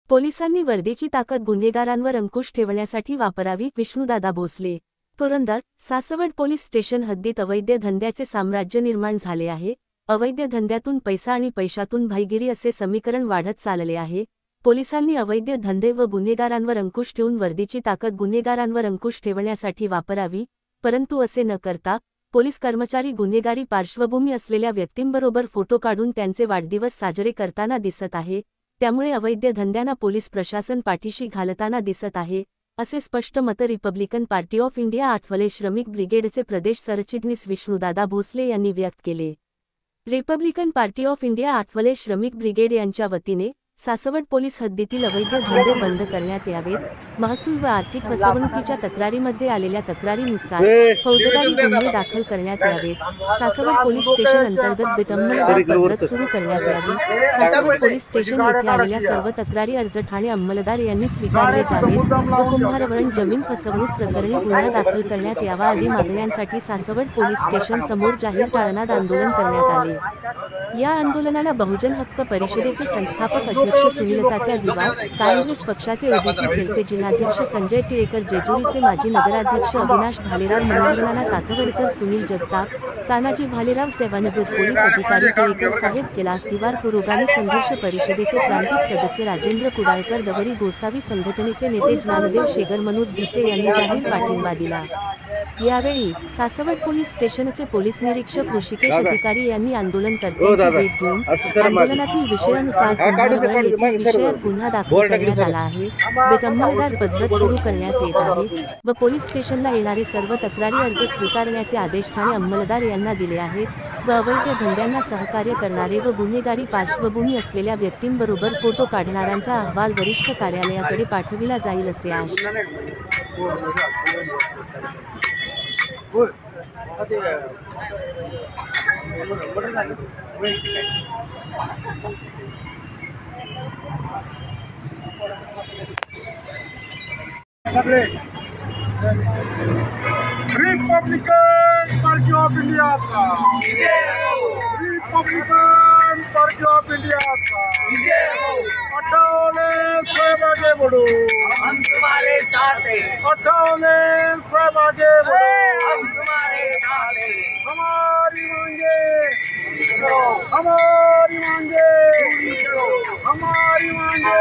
पोलिसांनी वर्दीची ताकद गुन्हेगारांवर अंकुश ठेवण्यासाठी वापरावी. विष्णुदादा भोसले. पुरंदर. सासवड पोलीस स्टेशन हद्दीत अवैध धंद्याचे साम्राज्य निर्माण झाले आहे. अवैध धंद्यातून पैसा आणि पैशातून भाईगिरी असे समीकरण वाढत चालले आहे. पोलिसांनी अवैध धंदे व गुन्हेगारांवर अंकुश ठेवून वर्दीची ताकद गुन्हेगारांवर अंकुश ठेवण्यासाठी वापरावी, परंतु असे न करता पोलीस कर्मचारी गुन्हेगारी पार्श्वभूमी असलेल्या व्यक्तींबरोबर फोटो काढून त्यांचे वाढदिवस साजरे करताना दिसत आहे. त्यामुळे अवैध धंद्यांना पोलीस प्रशासन पाठीशी घालताना दिसत आहे, असे स्पष्ट मत Republican party of India Athawale श्रमिक ब्रिगेडचे प्रदेश सरचिटणीस विष्णुदादा भोसले यांनी व्यक्त केले. Republican party of India Athawale श्रमिक ब्रिगेड यांच्या वतीने सासवड पोलीस हद्दीतील अवैध धंदे बंद करण्यात यावेत. महसूल व आर्थिक फसवणुकीच्या तक्रारीमध्ये आलेल्या तक्रारीनुसार फौजदारी गुन्हे दाखल करण्यात यावेत. सासवड पोलीस स्टेशन अंतर्गत विटंबनदार पद्धत सुरू करण्यात यावी. सासवड पोलीस स्टेशन येथे आलेल्या सर्व तक्रारी अर्ज ठाणे अंमलदार यांनी स्वीकारले जावेत व कुंभारवळण जमीन फसवणूक प्रकरणी गुन्हा दाखल करण्यात यावा आदी मागण्यांसाठी सासवड पोलीस स्टेशन समोर जाहीर टाळनाद आंदोलन करण्यात आले. या आंदोलनाला बहुजन हक्क परिषदेचे संस्थापक अध्यक्ष सुनीलतात्या दिवार, काँग्रेस पक्षाचे ओबीसी सेलचे जिल्हाध्यक्ष संजय टिळेकर, जेजुरीचे माजी नगराध्यक्ष अविनाश भालेराव, मनोहरनाना तातवडकर, सुनील जगताप, तानाजी भालेराव, सेवानिवृत्त पोलीस अधिकारी टिळेकर साहेब, कैलास दिवार, पुरोगामी संघर्ष परिषदेचे प्रांतिक सदस्य राजेंद्र कुडाळकर, दवरी गोसावी संघटनेचे नेते ज्ञानदेव शेगर, मनोज भिसे यांनी जाहीर पाठिंबा दिला. यावेळी सासवड पोलीस स्टेशनचे पोलीस निरीक्षक ऋषिकेश अधिकारी यांनी आंदोलनकर्त्यांची भेट घेऊन आंदोलनातील विषयानुसार कुंभारवळण येथील विषयात गुन्हा दाखल करण्यात आला आहे, विटंबनदार पद्धत सुरू करण्यात येत आहे व पोलीस स्टेशनला येणारे सर्व तक्रारी अर्ज स्वीकारण्याचे आदेश ठाणे अंमलदार यांना दिले आहेत व अवैध धंद्यांना सहकार्य करणारे व गुन्हेगारी पार्श्वभूमी असलेल्या व्यक्तींबरोबर फोटो काढणाऱ्यांचा अहवाल वरिष्ठ कार्यालयाकडे पाठविला जाईल असे आश्वासन. रिपब्लिकन पार्टी ऑफ इंडियाचा रिपब्लिकन पार्टी ऑफ इंडियाचा अठवले साहेब आगे बढ़ो, हम तुम्हारे साथ हैं. अठवले साहेब आगे बढ़ो, हम तुम्हारे साथ हैं. हमारी मांगे हमारी मांगे हमारी मांगे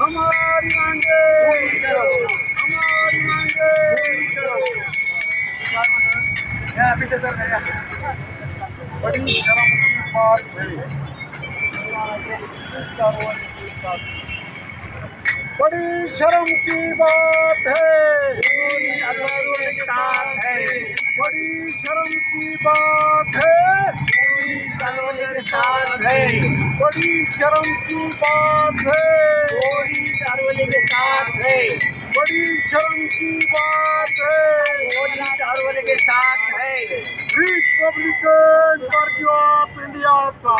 हमारी मांगे हमारी मांगे. बड़ी शर्म की बात है, बड़ी शर्म की बात है, बड़ी शर्म की बात है, बड़ी शर्म की बात है, बड़ी शर्म की बात है. रिपब्लिकन पार्टी ऑफ इंडियाचा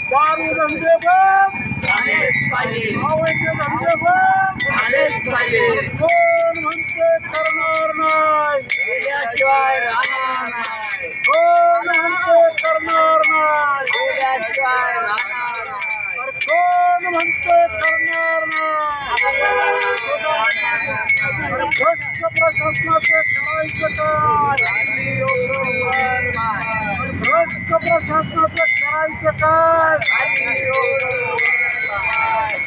दारू धंदे बंद, अवैध धंदे बंद, कोण म्हणते करणार नाही, कोण म्हणते करणार नाही, कोण म्हणते करणार नाही. भ्रष्ट प्रशासनाचे करायचं काय, भ्रष्ट प्रशासनाचे करायचं काय,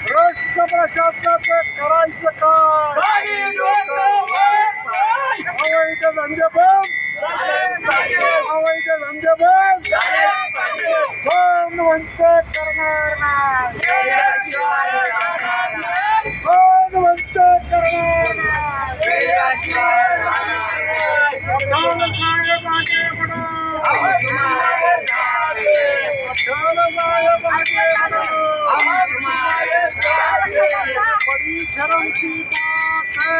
भ्रष्ट प्रशासनाचे करायचं काय. अवैध धंदे बंद, अवैध धंदे बंद, कोण म्हणते करणार नाही, कोण म्हणते करणार नाही. अठवले साहेब आगे बढ़ो, अठवले साहेब आगे बढ़ो. बड़ी शर्म की बात है,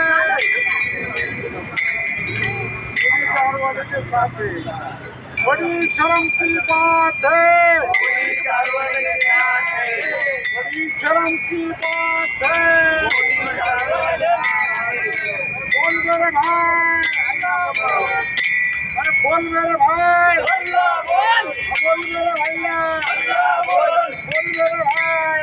वाले के साथ बड़ी शर्म की बात है, बड़ी शर्म की बात है. बोल मेरे भाई, अरे बोल मेरे भाई, बोल मेरे भैया, बोल मेरे भाई.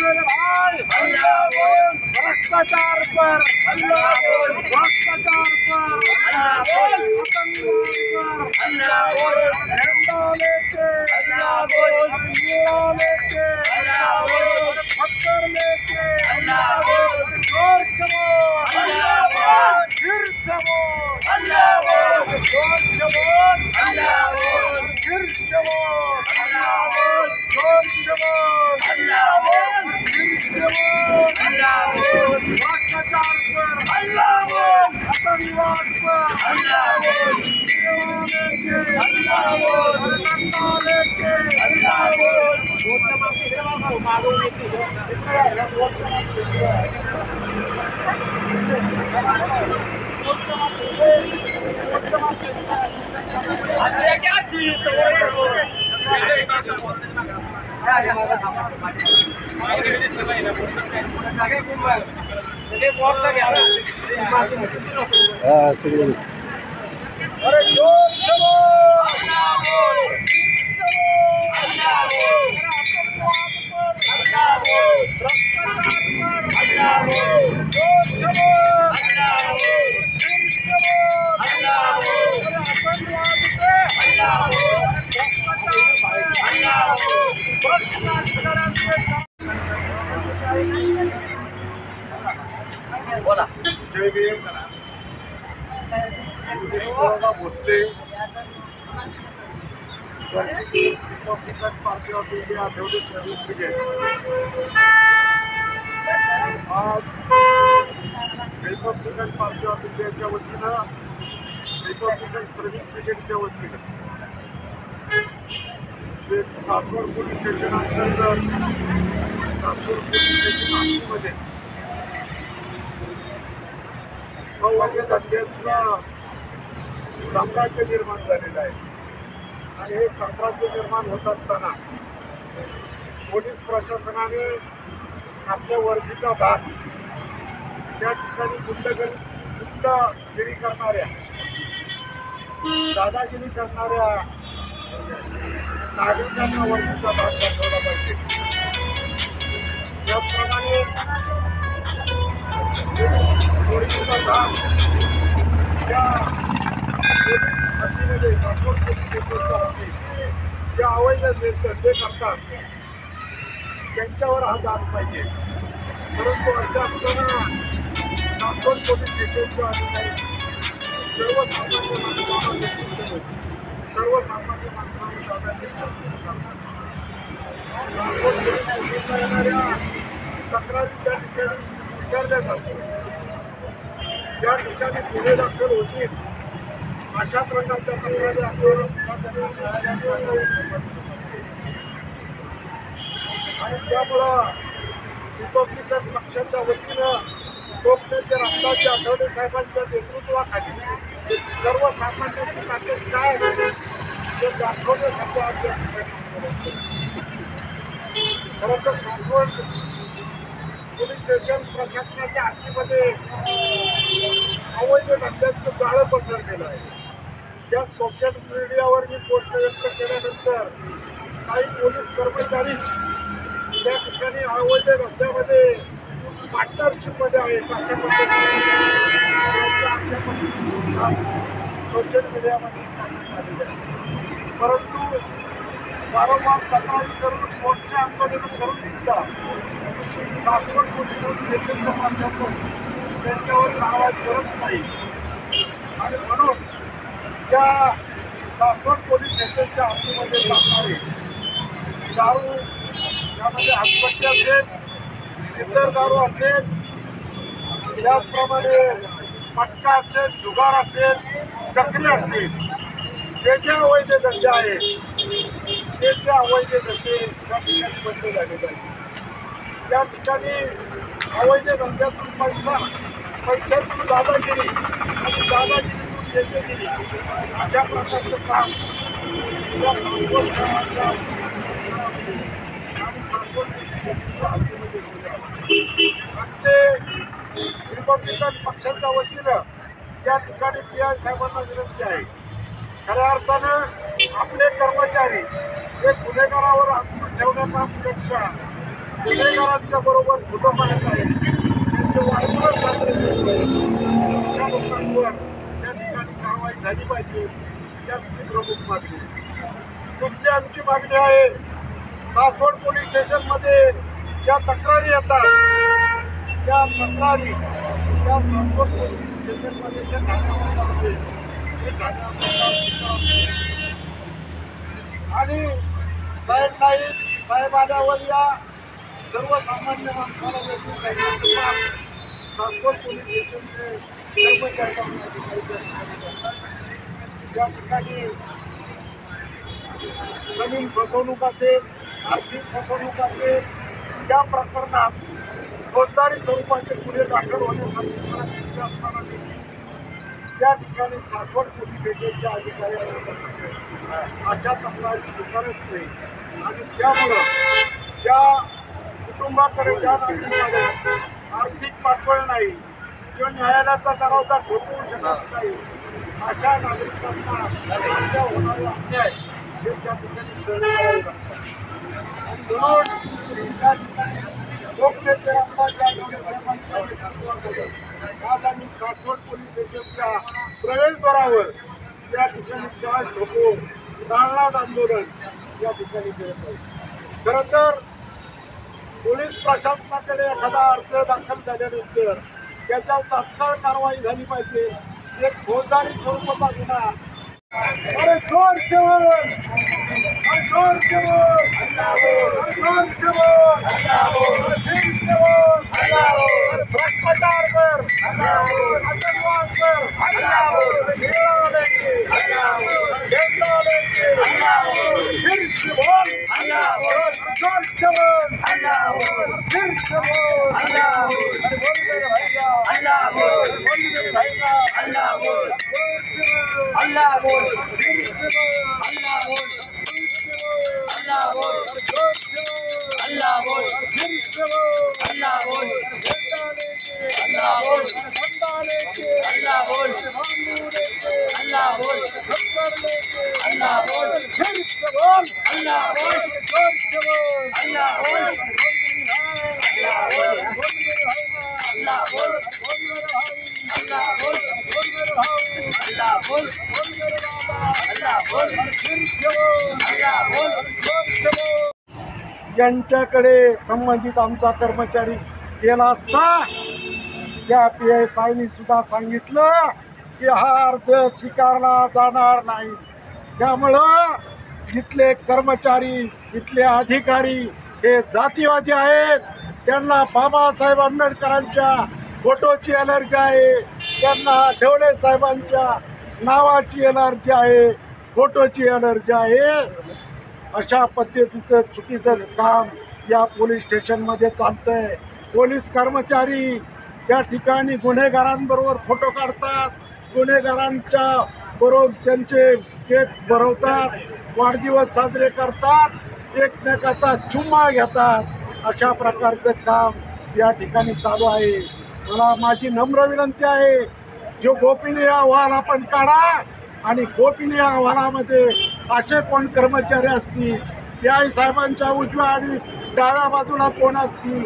मेरे भाई हल्ला बोल, भ्रष्टाचार पर हल्ला बोल, भ्रष्टाचार पर हल्ला बोल, आतंकवाद पर हल्ला बोल, झंडा लेके हल्ला बोल, झंडा लेके हल्ला बोल, पत्थर लेके हल्ला बोल, जोर से बोल हल्ला बोल, फिर से बोल हल्ला बोल, जोर से बोल हल्ला बोल, फिर से बोल हल्ला बोल, जोर से बोल हल्ला बोल, फिर से बोल हल्ला बोल, भ्रष्टाचार पर हल्ला बोल, आतंकवाद पर हल्ला बोल, दीवाने के हल्ला बोल, डंडा लेके हल्ला बोल। अरे जोर से बोल हल्ला बोल, हल्ला बोल, हल्ला बोल, भ्रष्टाचार पर हल्ला बोल, जोर से बोल हल्ला बोल, फिर से बोल हल्ला बोल, आतंकवाद पे हल्ला बोल, भ्रष्टाचार पे हल्ला बोल, भ्रष्टाचारांचे बोला जय भीम। विष्णुदादा भोसले सरचिटणीस रिपब्लिकन पार्टी ऑफ इंडिया आठवडे सर्व्हिस ब्रिगेड आज रिपब्लिकन पार्टी ऑफ इंडियाच्या वतीनं रिपब्लिकन सर्व्हिस ब्रिगेडच्या वतीनं जे सासवड पोलीस स्टेशन अंतर्गत सासवड पोलीस स्टेशन हद्दीमध्ये अवैध धंद्यांचा साम्राज्य निर्माण झालेलं आहे आणि हे साम्राज्य निर्माण होत असताना पोलीस प्रशासनाने आपल्या वर्दीचा भाग त्या ठिकाणी गुंडगिरी करणाऱ्या दादागिरी करणाऱ्या नागरिकांना वर्दीचा भाग दाखवला पाहिजे। त्याचप्रमाणे वर्दीचा भाग त्या हद्दीमध्ये सासवड पोलीस स्टेशनच्या हद्दीत जे अवैध धंदे करतात त्यांच्यावर हा दाब पाहिजे। परंतु असं असताना सासवड पोलीस स्टेशनच्या अधिकारी सर्वसामान्य माणसावर दादागिरी करतात। सासवड पोलीस स्टेशनला येणाऱ्या तक्रारी त्या ठिकाणी स्वीकारल्या जातात। ज्या ठिकाणी गुन्हे दाखल होतील अशा प्रकारच्या तक्रारी असलेल्या सुद्धा त्यांना न्यायालयात आणि त्यामुळं रिपब्लिकन पक्षाच्या वतीनं लोकनेते रामदासजी आठवले साहेबांच्या नेतृत्वाखाली सर्वसामान्यांची ताकद काय असेल ते दाखवण्यासाठी आज या ठिकाणी खरं तर सासवड पोलीस स्टेशन प्रशासनाच्या हद्दीमध्ये अवैध धंद्यांचं जाळं पसरलेलं आहे। त्या सोशल मीडियावर मी पोस्ट व्यक्त केल्यानंतर काही पोलीस कर्मचारीच त्या ठिकाणी अवैध धंद्यामध्ये पार्टनरशिपमध्ये आहेत अशा पद्धतीने सोशल मीडियामध्ये टाकण्यात आलेले आहे। परंतु वारंवार तक्रारी करून मोर्चे आंदोलन करून सुद्धा सासवड पोलीस स्टेशनचं प्रशासन त्यांच्यावर कारवाई करत नाही आणि म्हणून त्या सासवड पोलीस स्टेशनच्या हद्दीमध्ये चालणारे दारू यामध्ये हसपट्टी असेल, इतर दारू असेल, त्याचप्रमाणे मटका असेल, जुगार असेल, चक्री असेल, जे जे अवैध धंदे आहेत ते अवैध धंदे या ठिकाणी बंद झालेले आहेत। या ठिकाणी अवैध धंद्यातून पैशातून दादागिरी आणि दादागिरीतून नेतेगिरी अशा प्रकारचं काम या सासवड शहराच्या आणि सासवड हद्दीमध्ये होत आहे। आणि ते रिपब्लिकन पक्षाच्या वतीनं त्या ठिकाणी PI साहेबांना विनंती आहे, खऱ्या अर्थानं आपले कर्मचारी हे गुन्हेगारावर अंकुश ठेवण्यापेक्षा गुन्हेगारांच्या बरोबर फोटो काढत आहेत, त्यांचे वाढदिवस साजरे करत आहेत, अशा लोकांवर त्या ठिकाणी कारवाई झाली पाहिजे. त्याची प्रमुख मागणी. दुसरी आमची मागणी आहे, सासवड पोलीस स्टेशनमध्ये ज्या तक्रारी येतात त्या तक्रारी त्या सासवड पोलीस स्टेशनमध्ये जे ठाण्यावर जाते ते आणि साहेब नाईक साहेब आल्यावर या सर्वसामान्य माणसाला वेगळी करण्याचं सासवड पोलीस स्टेशनचे कर्मचारी या ठिकाणी जमीन फसवणूक असेल, आर्थिक फसवणूक असेल, त्या प्रकरणात फौजदारी स्वरूपाचे गुन्हे दाखल होण्यासाठी परिस्थिती असताना देखील त्या ठिकाणी सासवड पोलीस स्टेशनच्या अधिकाऱ्यांना अशा तक्रारी स्वीकारत नाही आणि त्यामुळं ज्या कुटुंबाकडे ज्या नागरिकाकडे आर्थिक पाठबळ नाही, जो न्यायालयाचा दरवाजा ठोकवू शकत नाही, अशा नागरिकांना आपल्या होणारा अन्याय हे त्या ठिकाणी सहन करावे लागतात. आणि म्हणून त्या ठिकाणी लोकनेते आमदार आज आम्ही सासवड पोलीस स्टेशनच्या प्रवेशद्वारावर त्या ठिकाणी पाय ठोको नाळनाद आंदोलन या ठिकाणी करत आहोत. खरं तर पोलीस प्रशासनाकडे एखादा अर्ज दाखल झाल्यानंतर त्याच्यावर तात्काळ कारवाई झाली पाहिजे. एक फौजदारी स्वरूपाचा गुन्हा अरे जोर जवान, अरे जोर जवान, अरे जोर जवान, अरे फिर जवान, अरे भ्रष्टाचार पर, आतंकवाद पर, घेरा लेंगे, घेरा लेंगे, फिर जवान, जोर जवान, फिर जवान, अरे बोल मेरे भैया, बोल मेरे भैया, अल्लाह बोल, अल्लाह बोल, अल्लाह बोल, अल्लाह बोल, अल्लाह बोल, अल्लाह बोल, अल्लाह बोल, अल्लाह बोल, अल्लाह बोल, फिर जवान, अल्लाह बोल, अल्लाह बोल, अल्लाह बोल, अल्लाह बोल, अल्लाह बोल, अल्लाह बोल, यांच्याकडे संबंधित आमचा कर्मचारी गेला असता त्या PSIने सुद्धा सांगितलं की हा अर्ज स्वीकारला जाणार नाही. त्यामुळं इथले कर्मचारी, इथले अधिकारी हे जातीवादी आहेत. त्यांना बाबासाहेब आंबेडकरांच्या फोटोची एलर्जी आहे, त्यांना ढवळे साहेबांच्या नावाची एलर्जी आहे, फोटोची एलर्जी आहे. अशा पद्धतीचं चुकीचं काम या पोलीस स्टेशनमध्ये चालतंय. पोलीस कर्मचारी त्या ठिकाणी गुन्हेगारांबरोबर फोटो काढतात, गुन्हेगारांच्या बरोबर त्यांचे केक भरवतात, वाढदिवस साजरे करतात, एकमेकाचा चुम्मा घेतात. अशा प्रकारचं काम या ठिकाणी चालू आहे. मला माझी नम्र विनंती आहे, जो गोपनीय अहवाल आपण काढा आणि गोपनीय अहवालामध्ये असे कोण कर्मचारी असतील, PI साहेबांच्या उजव्या आणि डाव्या बाजूला कोण असतील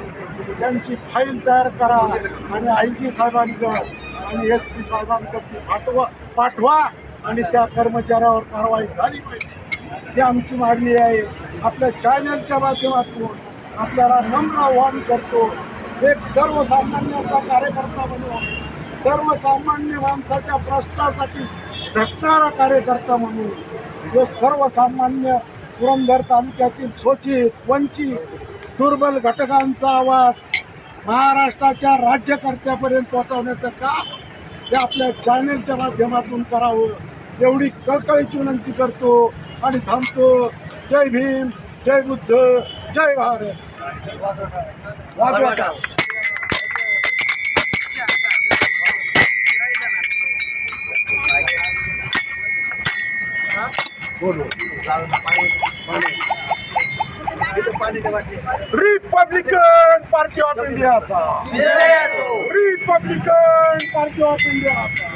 त्यांची फाईल तयार करा आणि IG साहेबांकडे आणि SP साहेबांकडे पाठवा आणि त्या कर्मचाऱ्यावर कारवाई झाली पाहिजे. ही आमची मागणी आहे. आपल्या चॅनलच्या माध्यमातून आपल्याला नम्र आवाहन करतो, एक सर्वसामान्याचा कार्यकर्ता म्हणून, सर्वसामान्य माणसाच्या प्रश्नासाठी झटणारा कार्यकर्ता म्हणून, जो सर्वसामान्य पुरंदर तालुक्यातील शोषित, वंचित, दुर्बल घटकांचा आवाज महाराष्ट्राच्या राज्यकर्त्यापर्यंत पोहोचवण्याचं काम हे आपल्या चॅनलच्या माध्यमातून करावं एवढी कळकळीची विनंती करतो आणि थांबतो. जय भीम, जय बुद्ध, जय भारत. रिपब्लिकन पार्टी ऑफ इंडियाचा, रिपब्लिकन पार्टी ऑफ इंडियाचा.